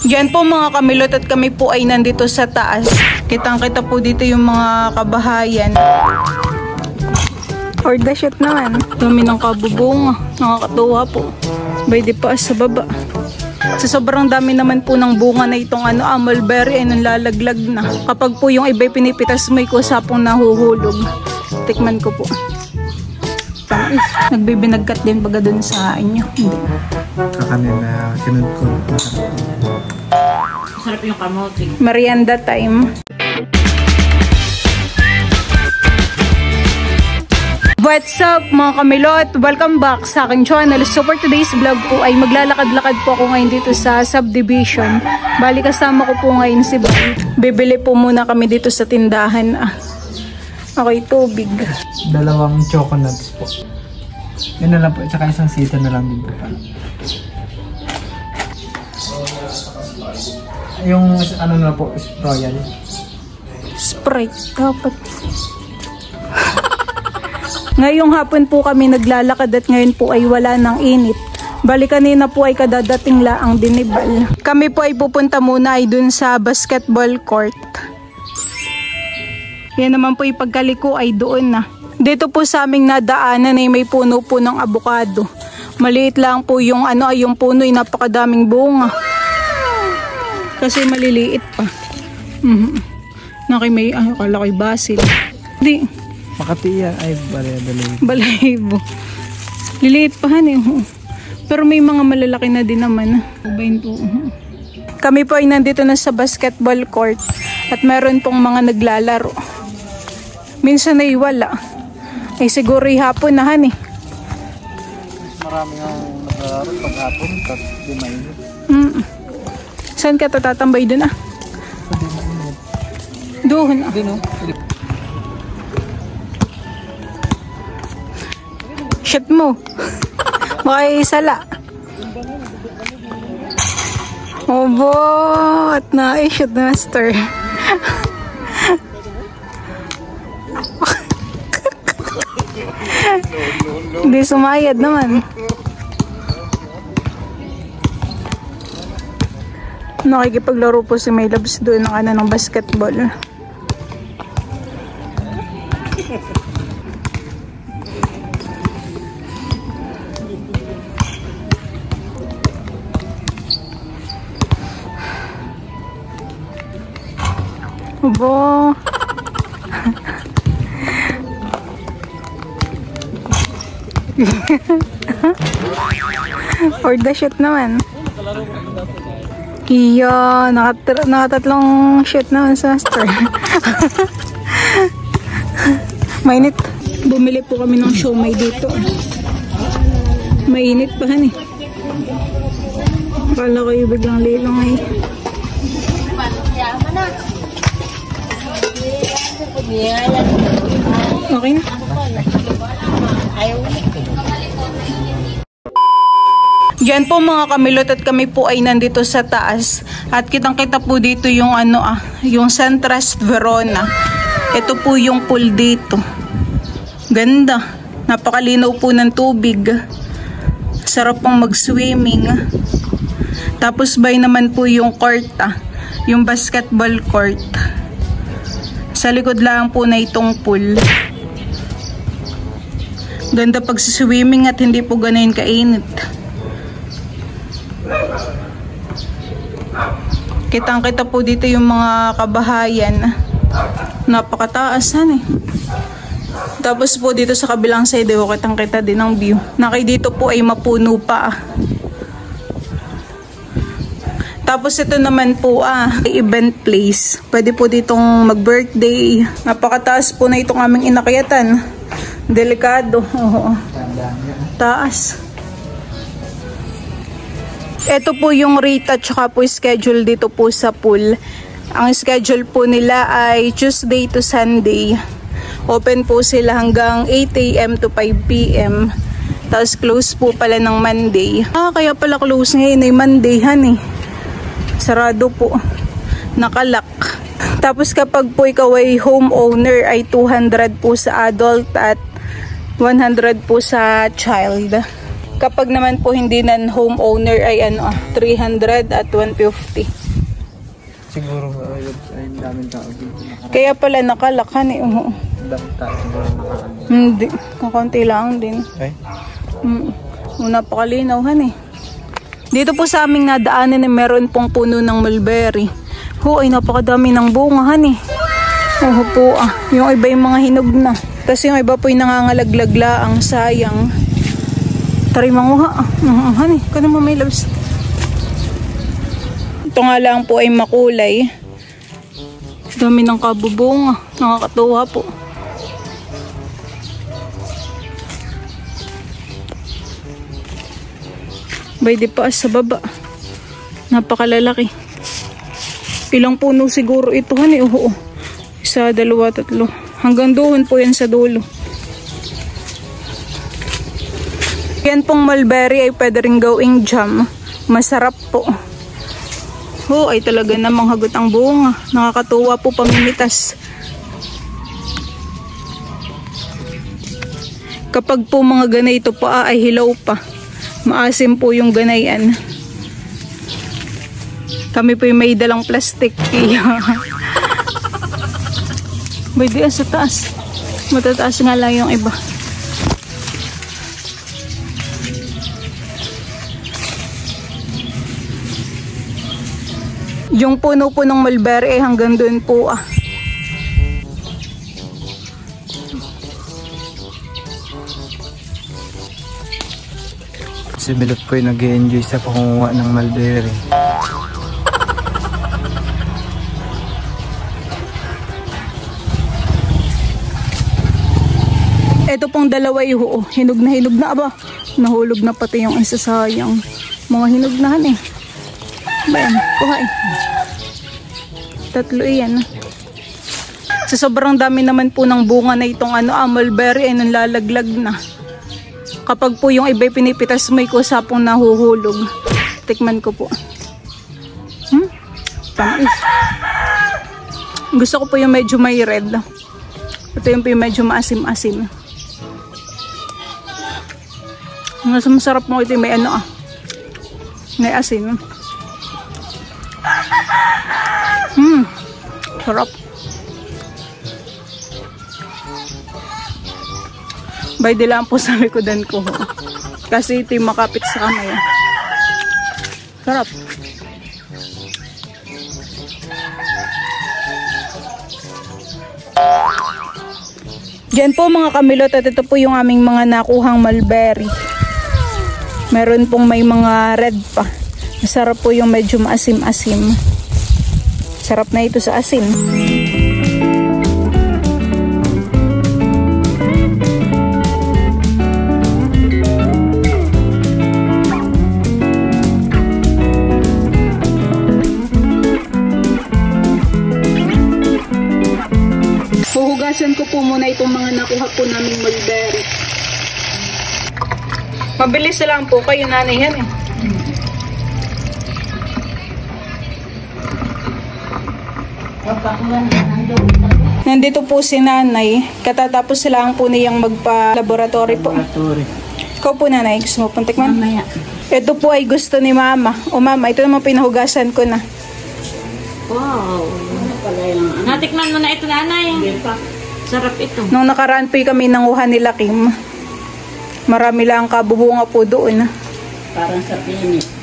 Yan po mga kamilot at kami po ay nandito sa taas. Kitang-kita po dito yung mga kabahayan. Or the shot naman. Dami ng kabubunga. Nakakatuwa po. Bay di pa sa baba. Sa sobrang dami naman po ng bunga na itong mulberry ay nalalaglag na. Kapag po yung iba'y pinipitas may kusapong nahuhulog. Tikman ko po. Tamis. Nagbibinagkat din baga dun sa inyo. Hindi. Kakanin na kinun ko. Sarap yung kamote. Merienda time. What's up mga kamilot? Welcome back sa aking channel. So for today's vlog po ay maglalakad-lakad po ako ngayon dito sa subdivision. Bali kasama ko po ngayon si Bay. Bibili po muna kami dito sa tindahan. Okay, tubig. 2 chocolates po. Yun na lang po. Tsaka isang sita na lang din po. Yung ano na po, royal. Sprite dapat. Ngayong hapon po kami naglalakad at ngayon po ay wala ng init. Bali kanina po ay kadadating laang dinibal. Kami po ay pupunta muna ay dun sa basketball court. Yan naman po yung pagkaliko ay doon na. Dito po sa aming nadaanan ay may puno po ng avocado. Maliit lang po yung yung puno ay napakadaming bunga. Kasi maliliit pa. May akala ko'y basil. Di. Makati yan. Ay, Balahibo. Liliit pa pero may mga malalaki na din naman. Kami po ay nandito na sa basketball court. At meron pong mga naglalaro. Minsan ay wala. Ay siguro hapon na Marami ang naglalaro paghapon. Tapos di mainit. Saan ka tatatambay dun Doon Shot mo. Baka sala. Obo. At na-shot master. Hindi sumayad naman. Nakikipaglaro po si May Labs doon ng basketball. Obo. Or the shot naman. Iya, nakatatlong shot naman sa master. Mainit. Bumili po kami ng siomai dito. Mainit pa Akala ko yung biglang lilong Okay na. Yan po mga kamilot at kami po ay nandito sa taas. At kitang-kita po dito yung yung Centras Verona. Ito po yung pool dito. Ganda. Napakalinaw po ng tubig. Sarap pong mag-swimming. Tapos bay naman po yung court yung basketball court. Sa likod lang po na itong pool. Ganda pag swimming at hindi po ganayin kainit. Kitang-kita po dito yung mga kabahayan. Napakataas Tapos po dito sa kabilang side kitang-kita din ang view. Dito po ay mapuno pa. Tapos ito naman po event place. Pwede po ditong mag-birthday. Napakataas po na itong aming inakyatan. Delikado. Taas. Ito po yung rate at saka po schedule dito po sa pool. Ang schedule po nila ay Tuesday to Sunday. Open po sila hanggang 8 AM to 5 PM. Tapos close po pala ng Monday. Kaya pala close ngayon ay Monday Sarado po. Nakalak. Tapos kapag po ikaw ay homeowner ay 200 po sa adult at 100 po sa child. Kapag naman po hindi nan homeowner ay 300 at 150. Siguro ay daming tao dito. Kaya pala nakalakhan eh. Daming tao siguro nakaraan. Hindi, kakunti lang din. Okay? Napakalinaw eh. Dito po sa aming nadaanan eh, meron pong puno ng mulberry. Ay napakadami ng bunga eh. Po yung iba yung mga hinog na. Tapos yung iba po yung nangangalaglag ang sayang. Tari manguha. Hani, ka naman may labs. Ito nga lang po ay makulay. Dami ng kabubunga. Nakakatuwa po. Bay di pa sa baba. Napakalalaki. Ilang puno siguro ito hani. Isa, dalawa, tatlo. Hanggang doon po yan sa dulo. Yan pong mulberry ay pwede rin gawing jam. Masarap po. Ay talaga namang hagot ang bunga. Nakakatuwa po pamimitas. Kapag po mga ganito pa ay hilaw pa. Maasim po yung ganayan. Kami po yung may dalang plastic. May diyan sa taas. Matataas nga lang yung iba. Yung puno po ng mulberry hanggang doon po Si Milot po ay nag-enjoy sa pangunguha ng mulberry. Ito pong dalawa yung hinog na aba. Nahulog na pati yung isa, sayang. Mga hinog na eh. Bayan, kuha eh. Tatlo yan. Sa sobrang dami naman po ng bunga na itong mulberry ay nanlalaglag na. Kapag po yung iba'y pinipitas may kusa pong nahuhulog. Tikman ko po. Tamis. Gusto ko po yung medyo may red. Ito yung po yung medyo maasim-asim. Mas masarap mo ito yung may may asin. Sarap. Bay di lang po sa likodan ko. Kasi ito yung makapit sa kamay. Sarap. Diyan po mga kamilot at ito po yung aming mga nakuhang mulberry. Meron pong may mga red pa. Masarap po yung medyo maasim-asim. Sarap na ito sa asin. Huhugasan ko po muna itong mga nakuha po naming mulberry. Mabilis lang po kayo nanay yan eh. Nandito po si nanay. Katatapos lang po niyang magpa-laboratory po. Ikaw po nanay, gusto mo pong tikman? Mamaya. Ito po ay gusto ni mama. O mama, ito naman pinahugasan ko na. Wow. Ano pala yung... Natikman mo na ito nanay. Hindi pa. Sarap ito. Nung nakaraan po kami nanguha nila Kim. Marami lang kabubunga po doon. Parang sa pinit.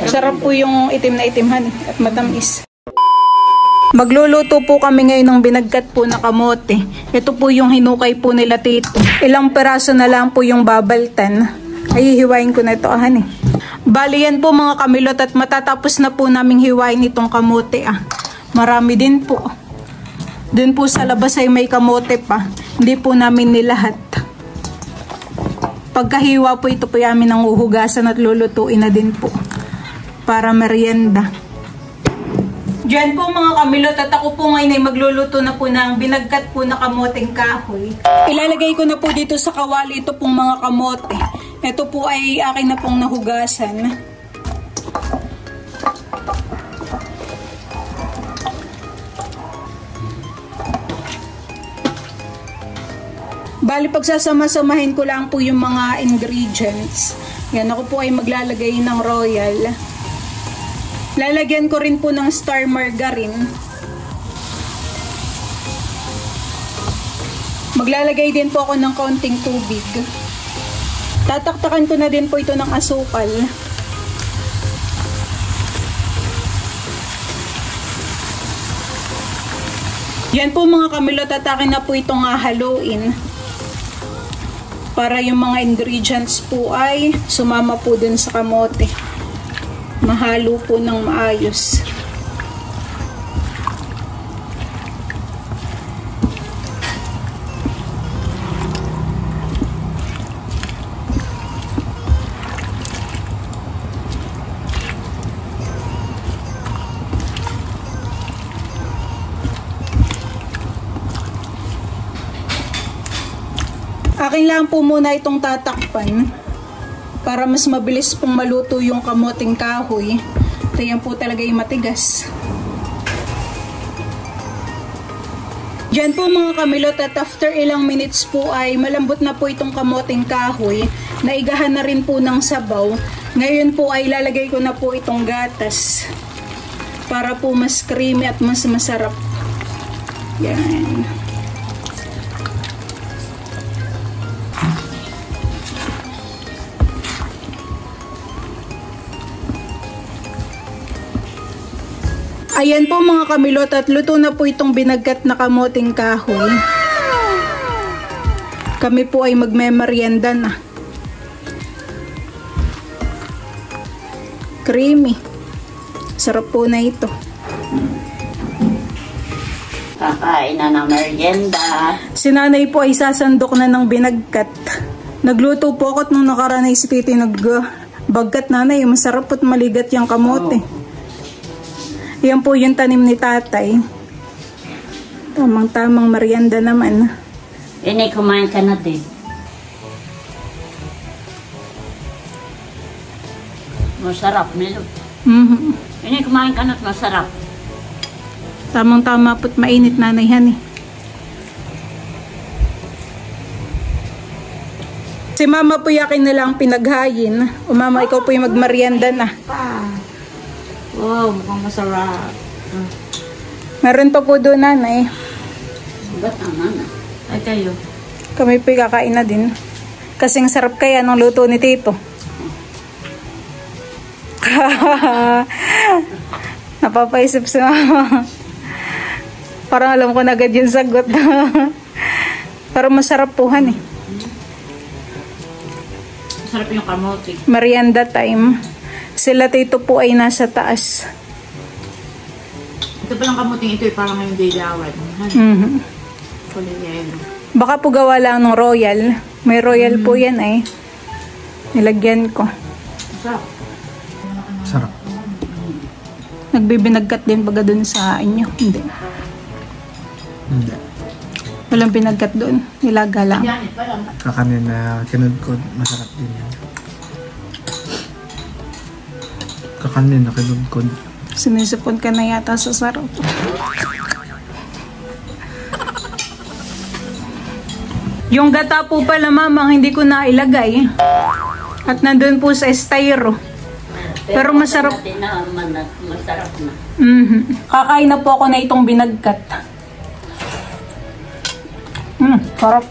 Sarap po yung itim na itimhan at matamis. Magluluto po kami ngayon ng binagkat po na kamote. Ito po yung hinukay po nila tito. Ilang peraso na lang po yung babaltan. Ay hiwain ko na ito Bali yan po mga kamilot at matatapos na po naming hiwain itong kamote Marami din po. Doon po sa labas ay may kamote pa. Hindi po namin nilahat. Pagkahiwa po ito po yamin ang uhugasan at lulutuin na din po. Para merienda. Diyan po mga kamilot at ako po ngayon ay magluluto na po ng binagkat po na kamoteng kahoy. Ilalagay ko na po dito sa kawali ito pong mga kamote. Ito po ay akin na pong nahugasan. Bali, pagsasama-samahin ko lang po yung mga ingredients. Yan, ako po ay maglalagay ng royal. Lalagyan ko rin po ng star margarine. Maglalagay din po ako ng kaunting tubig. Tataktakan ko na din po ito ng asukal. Yan po mga kamilot, tatakin na po itong haluin. Para yung mga ingredients po ay sumama po dun sa kamote. Mahalo po ng maayos. Akin lang po muna itong tatakpan para mas mabilis pong maluto yung kamoting kahoy. Ito yan po talaga yung matigas. Diyan po mga kamilot, at after ilang minutes po ay malambot na po itong kamoting kahoy. Naigahan na rin po ng sabaw. Ngayon po ay lalagay ko na po itong gatas para po mas creamy at mas masarap. Yan. Ayan po mga kamilot, at luto na po itong binagkat na kamoting kahoy. Kami po ay magmemeryenda na. Creamy. Sarap po na ito. Kakain na ng merienda. Si nanay po ay sasandok na ng binagkat. Nagluto po ako nung nakaraan ay si titi nagbagkat nanay. Masarap at maligat yung kamote. Oh. Yan po yung tanim ni tatay. Tamang-tamang merienda naman. Ini, kumain ka na din. Masarap, Milo. Ini, kumain ka na at masarap. Tamang-tama po't mainit nanay han eh. Si mama po yakin nila ang pinaghayin. O mama, ikaw po yung magmerienda na. Wow, mukhang masarap. Meron pa po doon nanay. Ba't naman? Ay kayo. Kami po kakain na din. Kasing sarap kaya ng luto ni Tito. Napapaisip si mama. Parang alam ko na agad yung sagot. Pero masarap po han eh. Masarap yung kamote. Merienda time. Sila Tito po ay nasa taas. Ito palang kamuting ito parang yung dilawan. Baka po gawa lang ng royal. May royal po yan eh. Nilagyan ko. Sarap. Sarap. Nagbibinagkat din baga dun sa inyo? Hindi. Hindi. Walang binagkat doon. Nilaga lang. Kakanin na kinudkod. Masarap din yan. Kakanin na kinudkod. Sinisipon ka na yata sa sarap. Yung gata po pala mamang hindi ko na ilagay. At nandun po sa styro. Pero masarap. Masarap na. Kakain na po ako na itong binagkat. Sarap.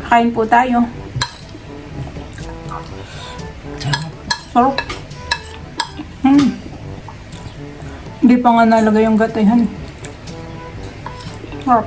Kain po tayo. Sarap. Hindi pa nga nalagay yung gatayan. Sarap.